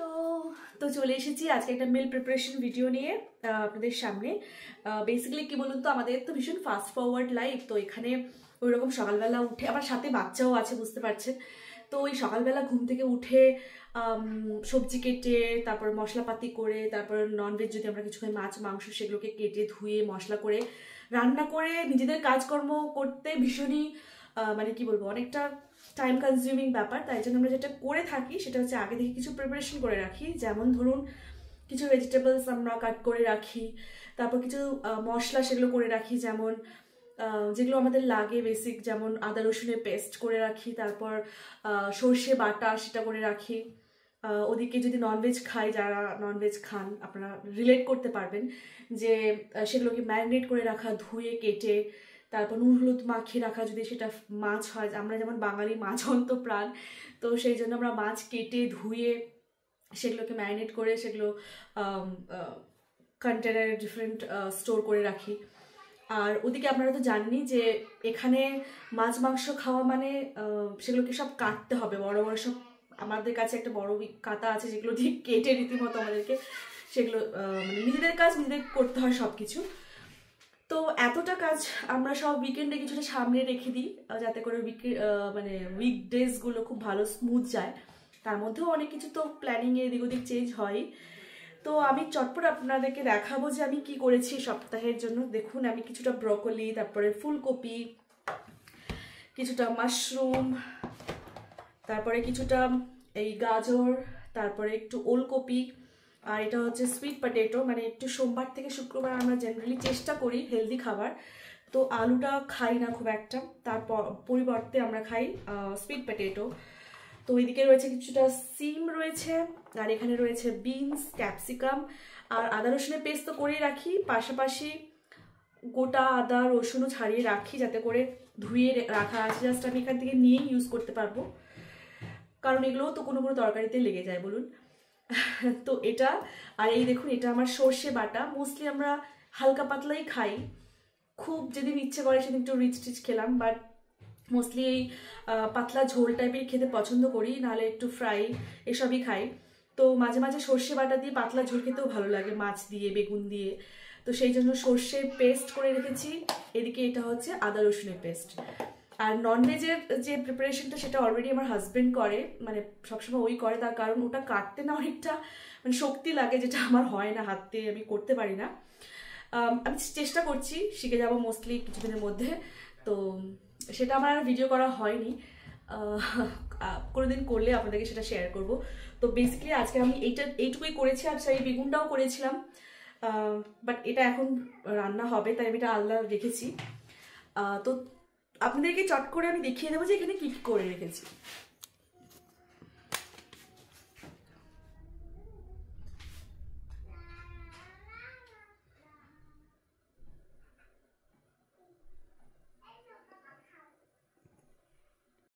Hello, তো চলে এসেছি আজকে একটা মিল প্রিপারেশন ভিডিও নিয়ে আপনাদের সামনে। বেসিক্যালি কি বলুন তো, আমাদের তো ভীষণ ফাস্ট ফরওয়ার্ড লাইফ। তো এখানে ওই রকম সকালবেলা উঠে, আবার সাথে বাচ্চাও আছে বুঝতে পারছেন। তো ওই সকালবেলা ঘুম থেকে উঠে সবজি কেটে, তারপর মশলাপাতি করে, তারপর ননভেজ যদি আমরা কিছু খাই, মাছ মাংস, সেগুলোকে কেটে ধুয়ে মশলা করে রান্না করে নিজেদের কাজকর্ম করতে ভীষণই মানে কি বলবো, অনেকটা টাইম কনজিউমিং ব্যাপার। তাই জন্য আমরা যেটা করে থাকি সেটা হচ্ছে আগে থেকে কিছু প্রিপারেশন করে রাখি। যেমন ধরুন কিছু ভেজিটেবলস আমরা কাট করে রাখি, তারপর কিছু মশলা সেগুলো করে রাখি, যেমন যেগুলো আমাদের লাগে বেসিক, যেমন আদা রসুনের পেস্ট করে রাখি, তারপর সর্ষে বাটা সেটা করে রাখি। ওদিকে যদি ননভেজ খাই, যারা ননভেজ খান আপনারা রিলেট করতে পারবেন যে সেগুলোকে ম্যারিনেট করে রাখা, ধুয়ে কেটে, তারপর নুন হলুদ মাখিয়ে রাখা। যদি সেটা মাছ হয়, আমরা যেমন বাঙালি মাছ অন্তপ্রাণ, তো সেই জন্য আমরা মাছ কেটে ধুয়ে সেগুলোকে ম্যারিনেট করে সেগুলো কন্টেনারে ডিফারেন্ট স্টোর করে রাখি। আর ওদিকে আপনারা তো জানেনই যে এখানে মাছ মাংস খাওয়া মানে সেগুলোকে সব কাটতে হবে, বড় বড় সব। আমাদের কাছে একটা বড় কাঁটা আছে যেগুলো দিয়ে কেটে রীতিমতো আমাদেরকে সেগুলো মানে নিজেদের কাজ নিজেদের করতে হয় সব কিছু। তো এতটা কাজ আমরা সব উইকেন্ডে কিছুটা সামনে রেখে দিই, যাতে করে মানে উইকডেজগুলো খুব ভালো স্মুথ যায়। তার মধ্যেও অনেক কিছু তো প্ল্যানিংয়ে এদিক ওদিক চেঞ্জ হয়। তো আমি চটপট আপনাদেরকে দেখাবো যে আমি কি করেছি সপ্তাহের জন্য। দেখুন, আমি কিছুটা ব্রকলি, তারপরে ফুলকপি, কিছুটা মাশরুম, তারপরে কিছুটা এই গাজর, তারপরে একটু ওলকপি, আর এটা হচ্ছে সুইট পটেটো। মানে একটু সোমবার থেকে শুক্রবার আমরা জেনারেলি চেষ্টা করি হেলদি খাবার, তো আলুটা খাই না খুব একটা, তার পরিবর্তে আমরা খাই সুইট পটেটো। তো এইদিকে রয়েছে কিছুটা সিম রয়েছে, আর এখানে রয়েছে বিনস, ক্যাপসিকাম, আর আদা রসুনের পেস্ট তো করেই রাখি, পাশাপাশি গোটা আদা রসুনও ছাড়িয়ে রাখি, যাতে করে ধুয়ে রাখা আছে, জাস্ট আমি এখান থেকে নিয়েই ইউজ করতে পারবো, কারণ এগুলোও তো কোনো কোনো তরকারিতে লেগে যায় বলুন। তো এটা, আর এই দেখুন এটা আমার সর্ষে বাটা। মোস্টলি আমরা হালকা পাতলাই খাই, খুব যেদিন ইচ্ছে করে সেদিন একটু রিচ টিচ খেলাম, বাট মোস্টলি এই পাতলা ঝোল টাইপের খেতে পছন্দ করি, নাহলে একটু ফ্রাই এসবই খাই। তো মাঝে মাঝে সর্ষে বাটা দিয়ে পাতলা ঝোল খেতেও ভালো লাগে, মাছ দিয়ে বেগুন দিয়ে। তো সেই জন্য সর্ষে পেস্ট করে রেখেছি। এদিকে এটা হচ্ছে আদা রসুনের পেস্ট। আর ননভেজের যে প্রিপারেশনটা সেটা অলরেডি আমার হাজবেন্ড করে, মানে সবসময় ওই করে, তার কারণ ওটা কাটতে না অনেকটা মানে শক্তি লাগে, যেটা আমার হয় না, হাতে আমি করতে পারি না। আমি চেষ্টা করছি, শিখে যাব মোস্টলি কিছুদিনের মধ্যে। তো সেটা আমার ভিডিও করা হয়নি, কোনোদিন করলে আপনাদেরকে সেটা শেয়ার করব। তো বেসিক্যালি আজকে আমি এইটুকুই করেছি, আর সেই বেগুনটাও করেছিলাম, বাট এটা এখন রান্না হবে তাই আমি এটা আলাদা রেখেছি। তো আপনাদেরকে চট করে আমি দেখিয়ে দেবো যে এখানে কী কী করে রেখেছি।